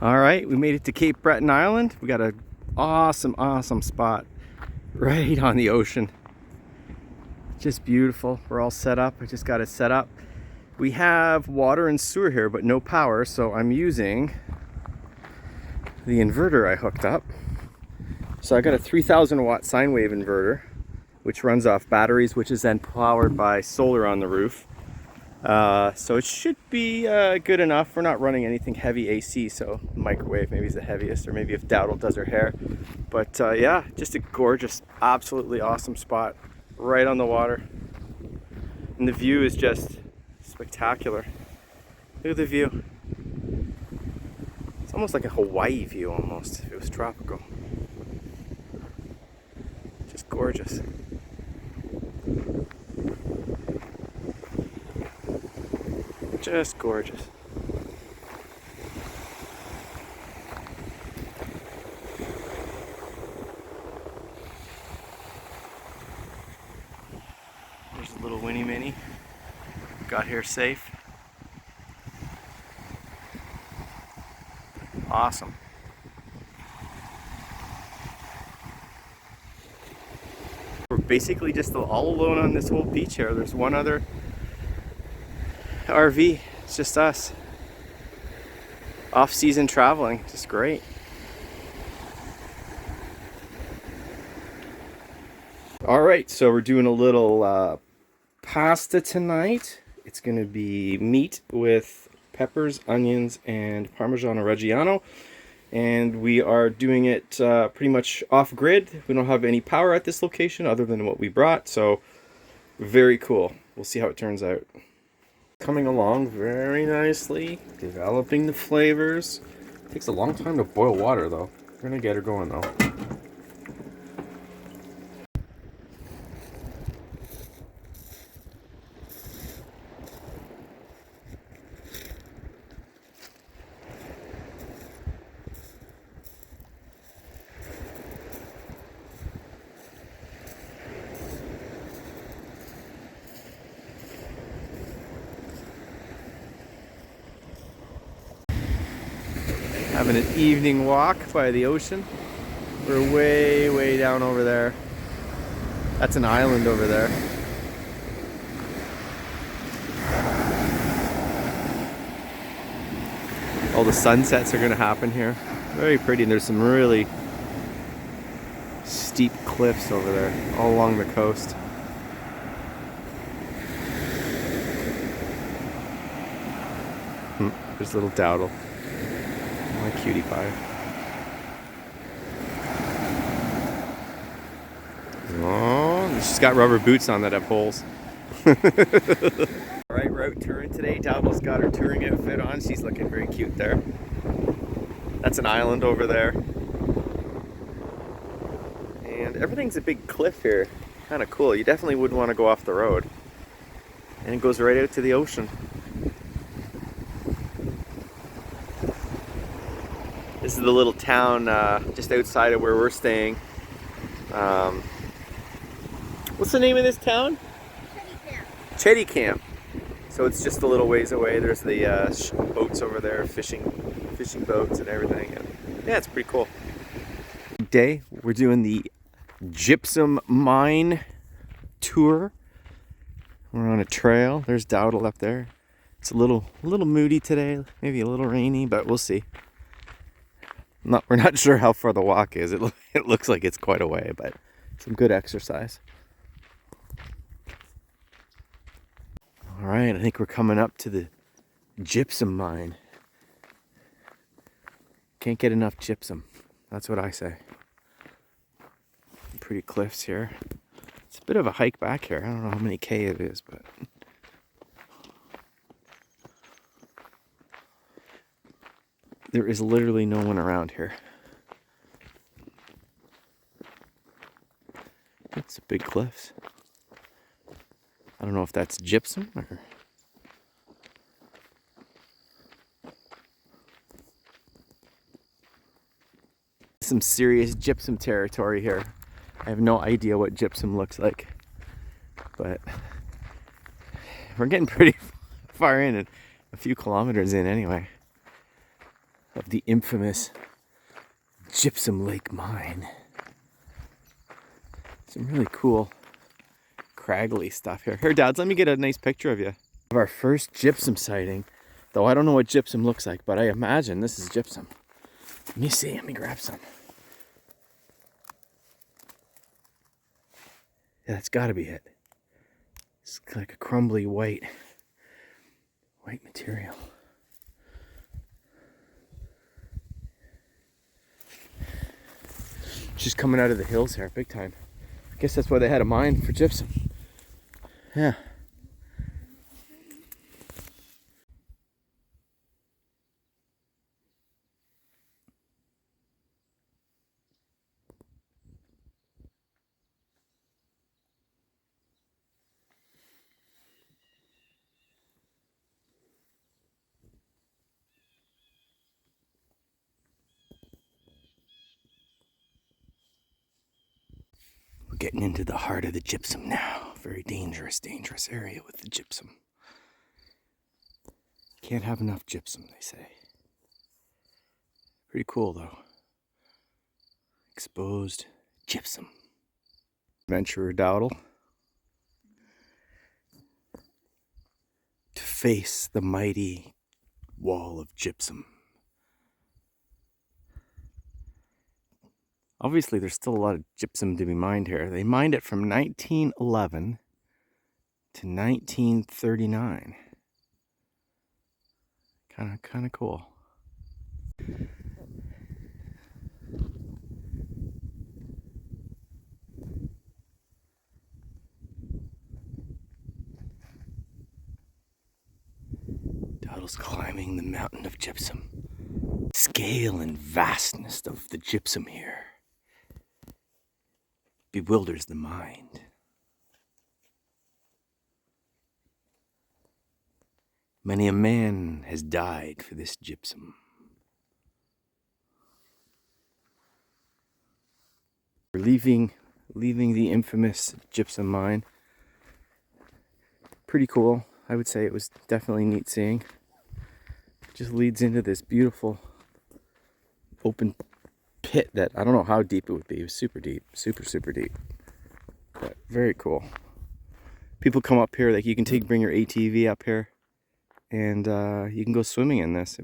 All right, we made it to Cape Breton Island. We got an awesome spot right on the ocean. Just beautiful. We're all set up. I just got it set up. We have water and sewer here, but no power, so I'm using the inverter I hooked up. So I got a 3,000 watt sine wave inverter, which runs off batteries, which is then powered by solar on the roof. So it should be good enough. We're not running anything heavy AC, so microwave maybe is the heaviest, or maybe if Dowdle does her hair. But yeah, just a gorgeous, absolutely awesome spot right on the water. And the view is just spectacular. Look at the view. It's almost like a Hawaii view almost, if it was tropical. Just gorgeous. Just gorgeous. There's a little Winnie Mini. Got here safe. Awesome. We're basically just all alone on this whole beach here. There's one other RV. It's just us. Off-season traveling. Just great. All right, so we're doing a little pasta tonight. It's going to be meat with peppers, onions, and Parmigiano Reggiano. And we are doing it pretty much off-grid. We don't have any power at this location other than what we brought, so very cool. We'll see how it turns out. Coming along very nicely, developing the flavors. Takes a long time to boil water though. We're gonna get her going though. Having an evening walk by the ocean. We're way down over there. That's an island over there. All the sunsets are going to happen here. Very pretty, and there's some really steep cliffs over there, all along the coast. There's little Dowdle. My cutie pie. Oh, she's got rubber boots on that have holes. Alright, we're out touring today. Dowdle's got her touring outfit on. She's looking very cute there. That's an island over there. And everything's a big cliff here. Kind of cool. You definitely wouldn't want to go off the road. And it goes right out to the ocean. This is the little town just outside of where we're staying. What's the name of this town? Chetty Camp. So it's just a little ways away. There's the boats over there, fishing boats and everything. And yeah, it's pretty cool. Day, we're doing the gypsum mine tour. We're on a trail. There's Dowdle up there. It's a little moody today, maybe a little rainy, but we'll see. We're not sure how far the walk is. It looks like it's quite a way, but some good exercise. All right, I think we're coming up to the gypsum mine. Can't get enough gypsum. That's what I say. Pretty cliffs here. It's a bit of a hike back here. I don't know how many K it is, but there is literally no one around here. It's a big cliffs. I don't know if that's gypsum or... Some serious gypsum territory here. I have no idea what gypsum looks like, but we're getting pretty far in and a few kilometers in anyway. of the infamous Gypsum Lake Mine. Some really cool craggly stuff here. Here, Dads, let me get a nice picture of you. Of our first gypsum sighting, though I don't know what gypsum looks like, but I imagine this is gypsum. Let me see, let me grab some. Yeah, that's gotta be it. It's like a crumbly white material. Just coming out of the hills here, big time. I guess that's why they had a mine for gypsum. Yeah. We're getting into the heart of the gypsum now. Very dangerous area with the gypsum. Can't have enough gypsum, they say. Pretty cool though. Exposed gypsum. Adventurer Dowdle. To face the mighty wall of gypsum. Obviously, there's still a lot of gypsum to be mined here. They mined it from 1911 to 1939. Kind of cool. Dowdle's climbing the mountain of gypsum. Scale and vastness of the gypsum here bewilders the mind. Many a man has died for this gypsum. We're leaving the infamous gypsum mine. Pretty cool. I would say it was definitely neat seeing. It just leads into this beautiful open pit that I don't know how deep it would be. It was super deep, super deep. But very cool. People come up here, like you can bring your ATV up here, and you can go swimming in this.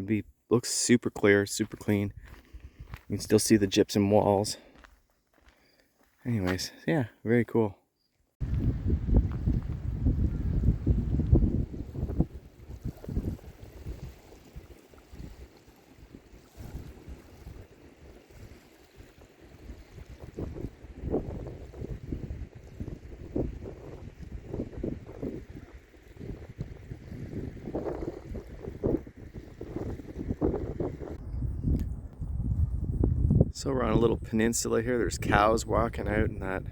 Looks super clear, super clean. You can still see the gypsum walls. Anyways, yeah, very cool. So we're on a little peninsula here. There's cows walking out and that.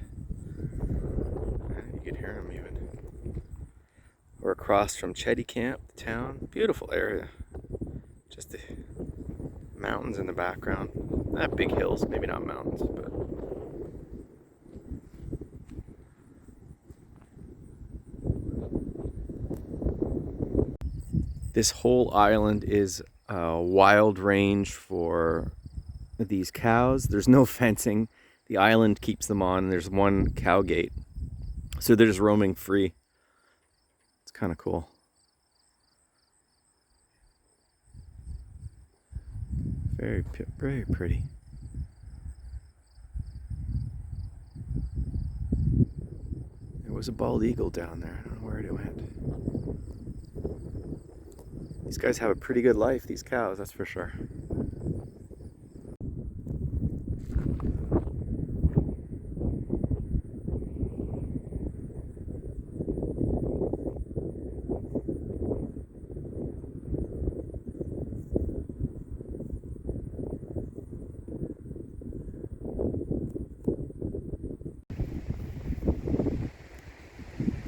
You can hear them even. We're across from Chetty Camp, the town. Beautiful area. Just the mountains in the background. Not big hills, maybe not mountains, but. This whole island is a wild range for these cows. There's no fencing. The island keeps them on. There's one cow gate. So they're just roaming free. It's kind of cool. Very pretty. There was a bald eagle down there. I don't know where it went. These guys have a pretty good life, these cows, that's for sure.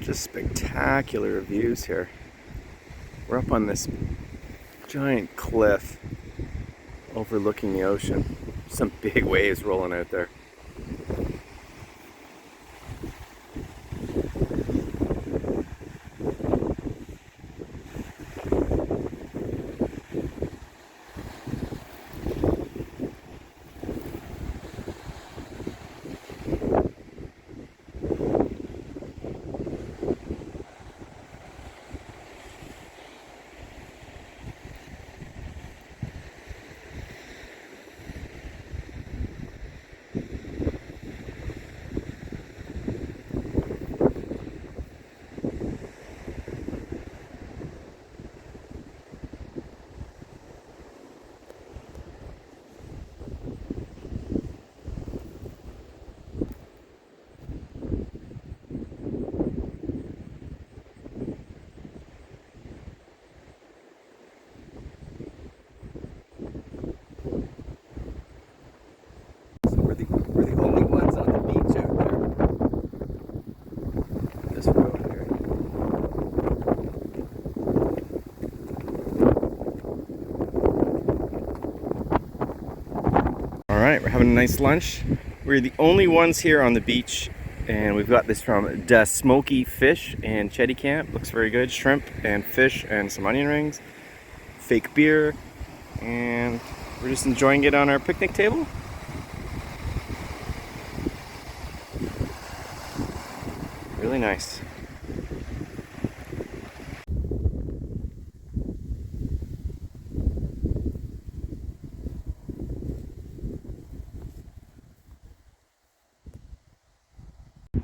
Just spectacular views here. We're up on this giant cliff overlooking the ocean. Some big waves rolling out there. we're the only ones on the beach out there. This road here. All right, we're having a nice lunch. We're the only ones here on the beach, and we've got this from Da Smoky Fish and Chetty Camp. Looks very good. Shrimp and fish and some onion rings. Fake beer, and we're just enjoying it on our picnic table. Really nice.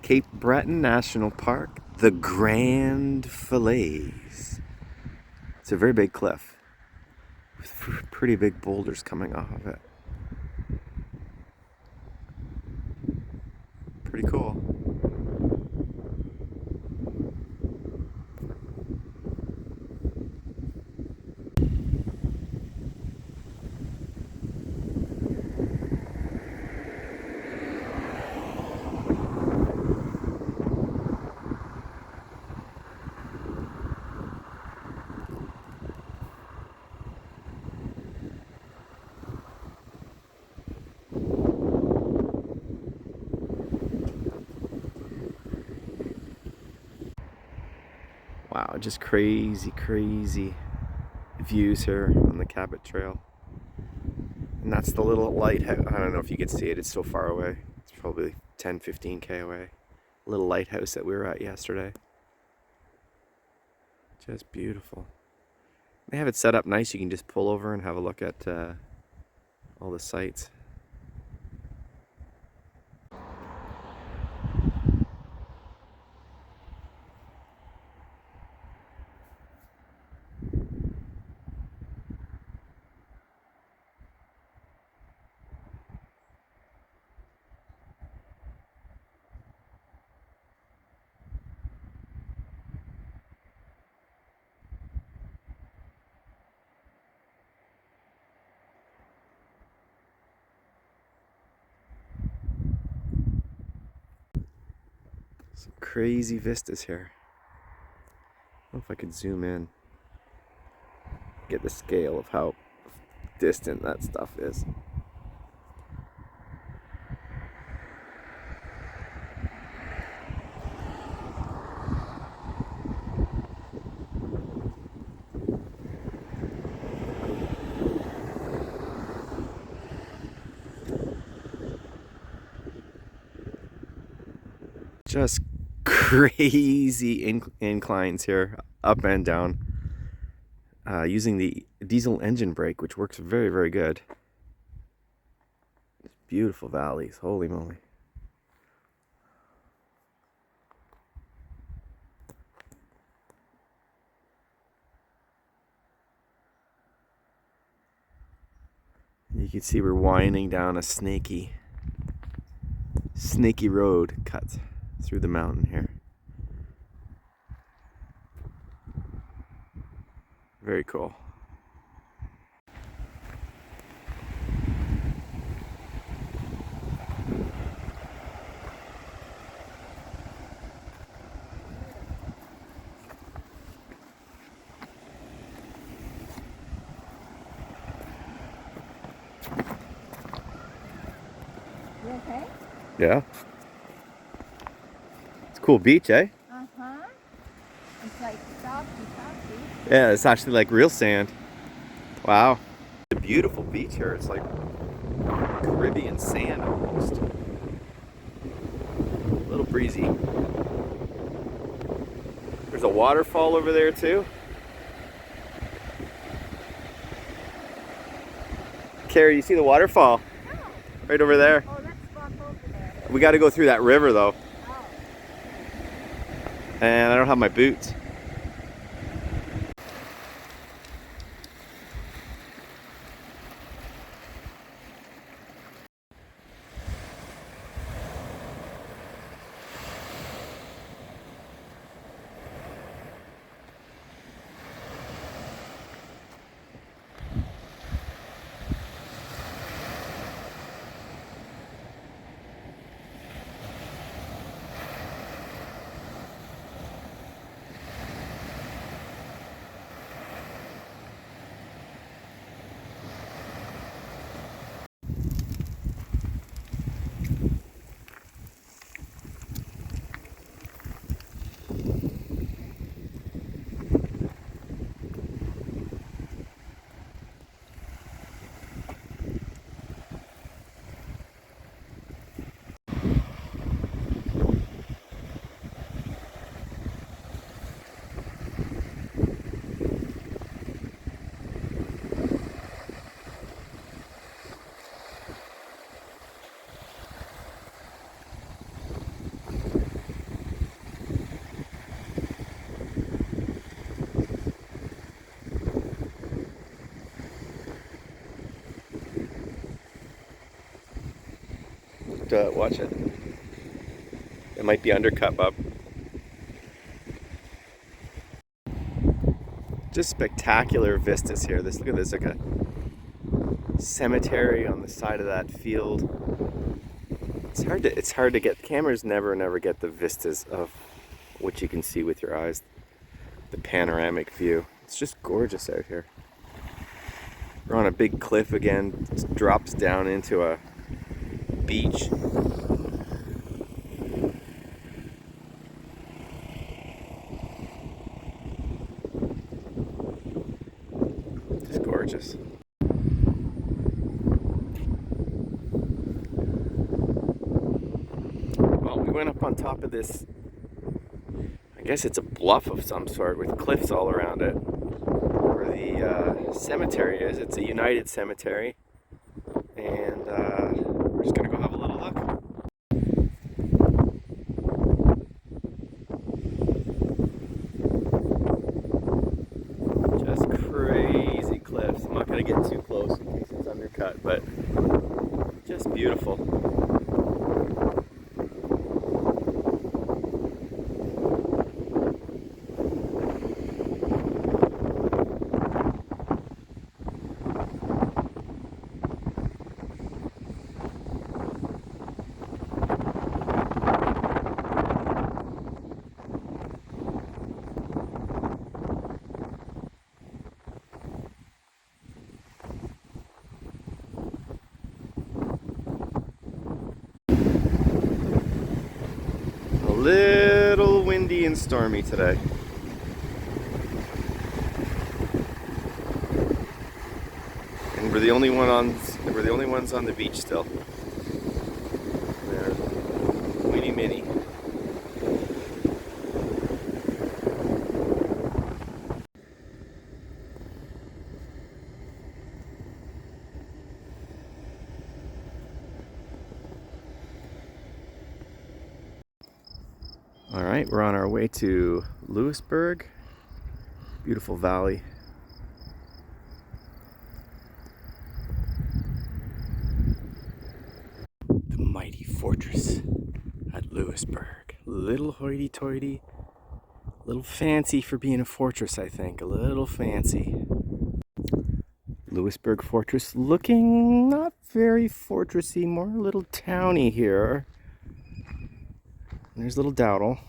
Cape Breton National Park, the Grand Fillets. It's a very big cliff with pretty big boulders coming off of it. Pretty cool. Wow, just crazy, crazy views here on the Cabot Trail. And that's the little lighthouse. I don't know if you can see it, it's so far away. It's probably 10-15K away. Little lighthouse that we were at yesterday. Just beautiful. They have it set up nice. You can just pull over and have a look at all the sights. Some crazy vistas here. I don't know if I could zoom in, get the scale of how distant that stuff is. Just crazy inclines here, up and down, using the diesel engine brake, which works very, very good. Beautiful valleys, holy moly. You can see we're winding down a snaky road cut through the mountain here. Very cool. You okay? Yeah. It's a cool beach, eh? Uh-huh. It's like soft. Yeah, it's actually like real sand. Wow. It's a beautiful beach here. It's like Caribbean sand almost. A little breezy. There's a waterfall over there too. Carrie, you see the waterfall? No. Right over there. Oh, let's walk over there. We got to go through that river though. Oh. And I don't have my boots. watch it. It might be undercut, Bob. Just spectacular vistas here. Look at this, like a cemetery on the side of that field. It's hard to get. Cameras never get the vistas of what you can see with your eyes. The panoramic view. It's just gorgeous out here. We're on a big cliff again. It drops down into a beach. Just gorgeous. Well, we went up on top of this, I guess it's a bluff of some sort with cliffs all around it. Where the cemetery is. It's a United cemetery. And we're just gonna go have a little look. Just crazy cliffs. I'm not gonna get too close in case it's undercut, but just beautiful. Little windy and stormy today. And we're the only ones on the beach still. They're weeny mini. All right, we're on our way to Louisbourg. Beautiful valley. The mighty fortress at Louisbourg. Little hoity-toity, a little fancy for being a fortress, I think. A little fancy. Louisbourg Fortress looking not very fortressy, more a little towny here. There's little Dowdle.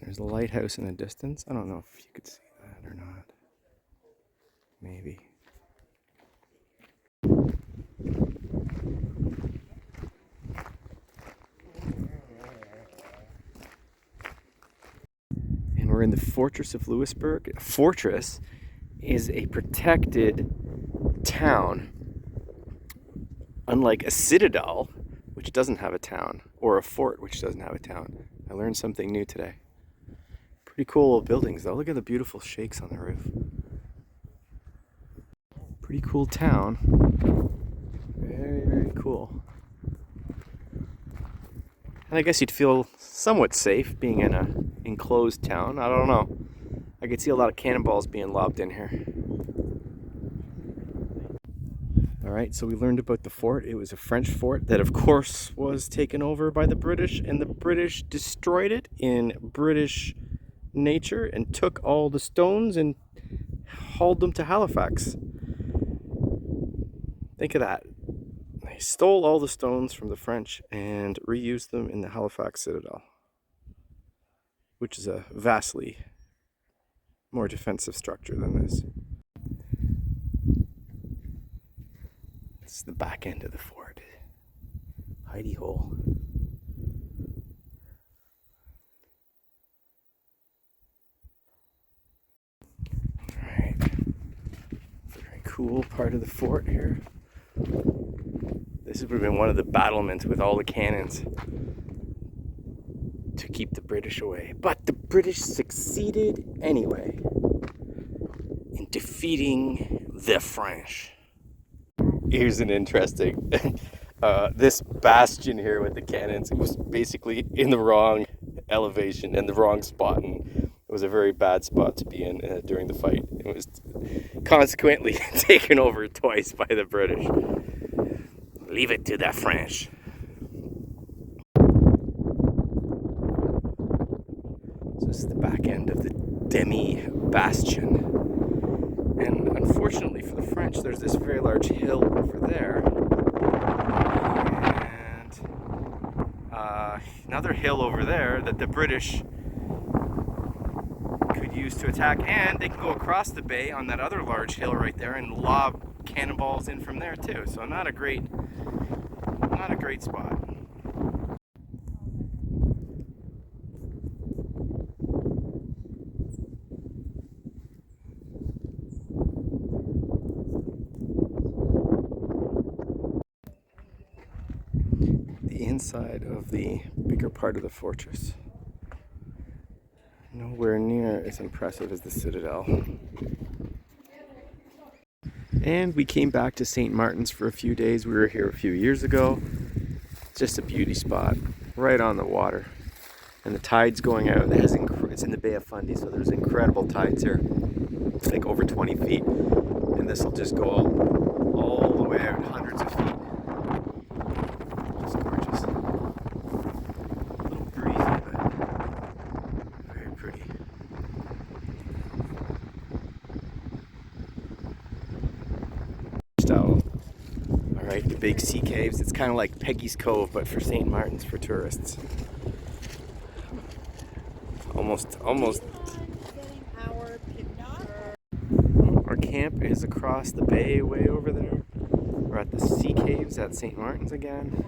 There's a lighthouse in the distance. I don't know if you could see that or not. Maybe. And we're in the Fortress of Louisbourg. A fortress is a protected town. Unlike a citadel, which doesn't have a town, or a fort, which doesn't have a town. I learned something new today. Pretty cool old buildings, though. Look at the beautiful shakes on the roof. Pretty cool town. Very cool. And I guess you'd feel somewhat safe being in an enclosed town. I don't know. I could see a lot of cannonballs being lobbed in here. Alright, so we learned about the fort. It was a French fort that, of course, was taken over by the British, and the British destroyed it in British nature and took all the stones and hauled them to Halifax. Think of that. They stole all the stones from the French and reused them in the Halifax Citadel, which is a vastly more defensive structure than this. This is the back end of the fort. Hidey hole. Alright. Very cool part of the fort here. This would have been one of the battlements with all the cannons to keep the British away. But the British succeeded anyway in defeating the French. Here's an interesting, this bastion here with the cannons, it was basically in the wrong elevation and the wrong spot, and it was a very bad spot to be in during the fight. It was consequently taken over twice by the British. Leave it to the French. So this is the back end of the Demi Bastion. And unfortunately for the French, there's this very large hill over there. And another hill over there that the British could use to attack. And they can go across the bay on that other large hill right there and lob cannonballs in from there too. So not a great spot. The inside of the bigger part of the fortress. Nowhere near as impressive as the Citadel. And we came back to St. Martin's for a few days. We were here a few years ago. It's just a beauty spot, right on the water. And the tide's going out. It's in the Bay of Fundy, so there's incredible tides here. It's like over 20 feet. And this will just go all the way out, hundreds of feet. Just gorgeous. A little breezy, but very pretty. Alright, the big sea caves. It's kind of like Peggy's Cove, but for St. Martin's for tourists. Almost. Our camp is across the bay way over there. We're at the sea caves at St. Martin's again.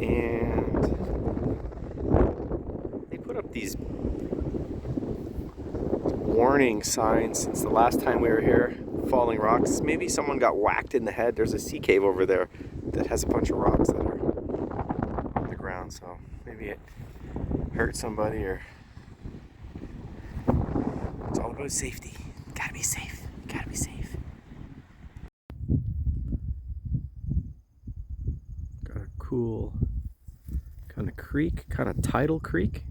And they put up these warning signs since the last time we were here. Falling rocks. Maybe someone got whacked in the head. There's a sea cave over there that has a bunch of rocks that are on the ground, so maybe it hurt somebody, or it's all about safety. Gotta be safe. Gotta be safe. Got a cool kind of creek, kind of tidal creek.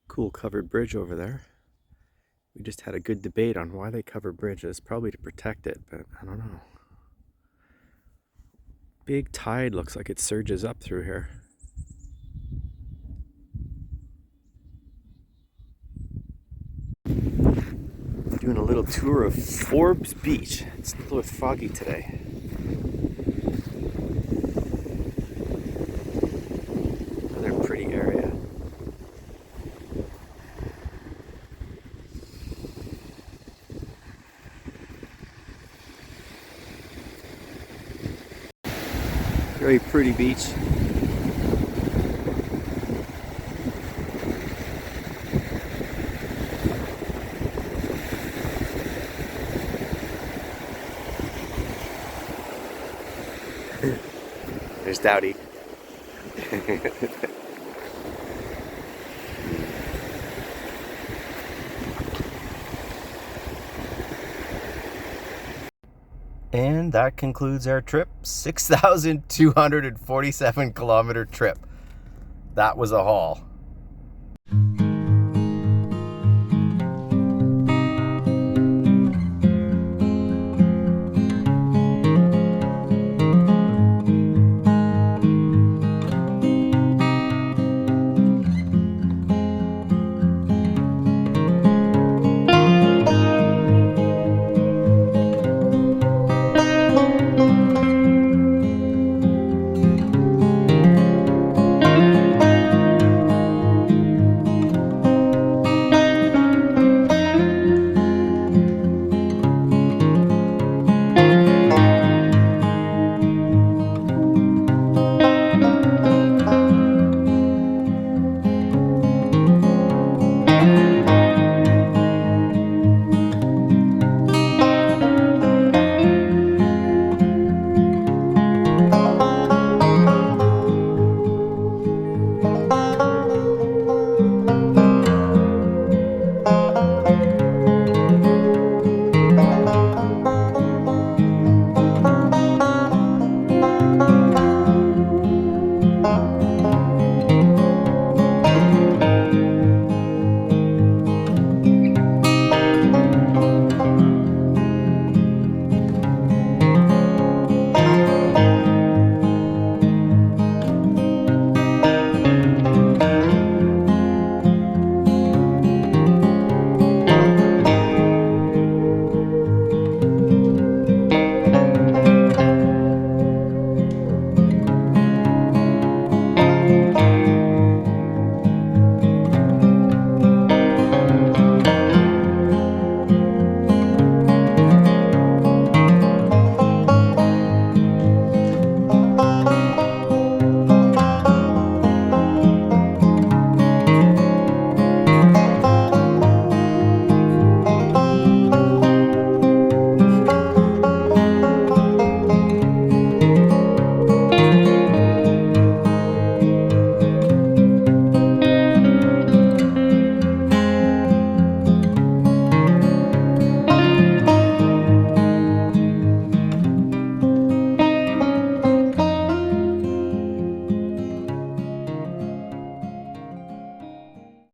Cool covered bridge over there. We just had a good debate on why they cover bridges, probably to protect it, but I don't know. Big tide, looks like it surges up through here. Doing a little tour of Forbes Beach. It's a little foggy today. Another pretty area. Very pretty beach. There's Dowdy. And that concludes our trip. 6,247 kilometer trip. That was a haul.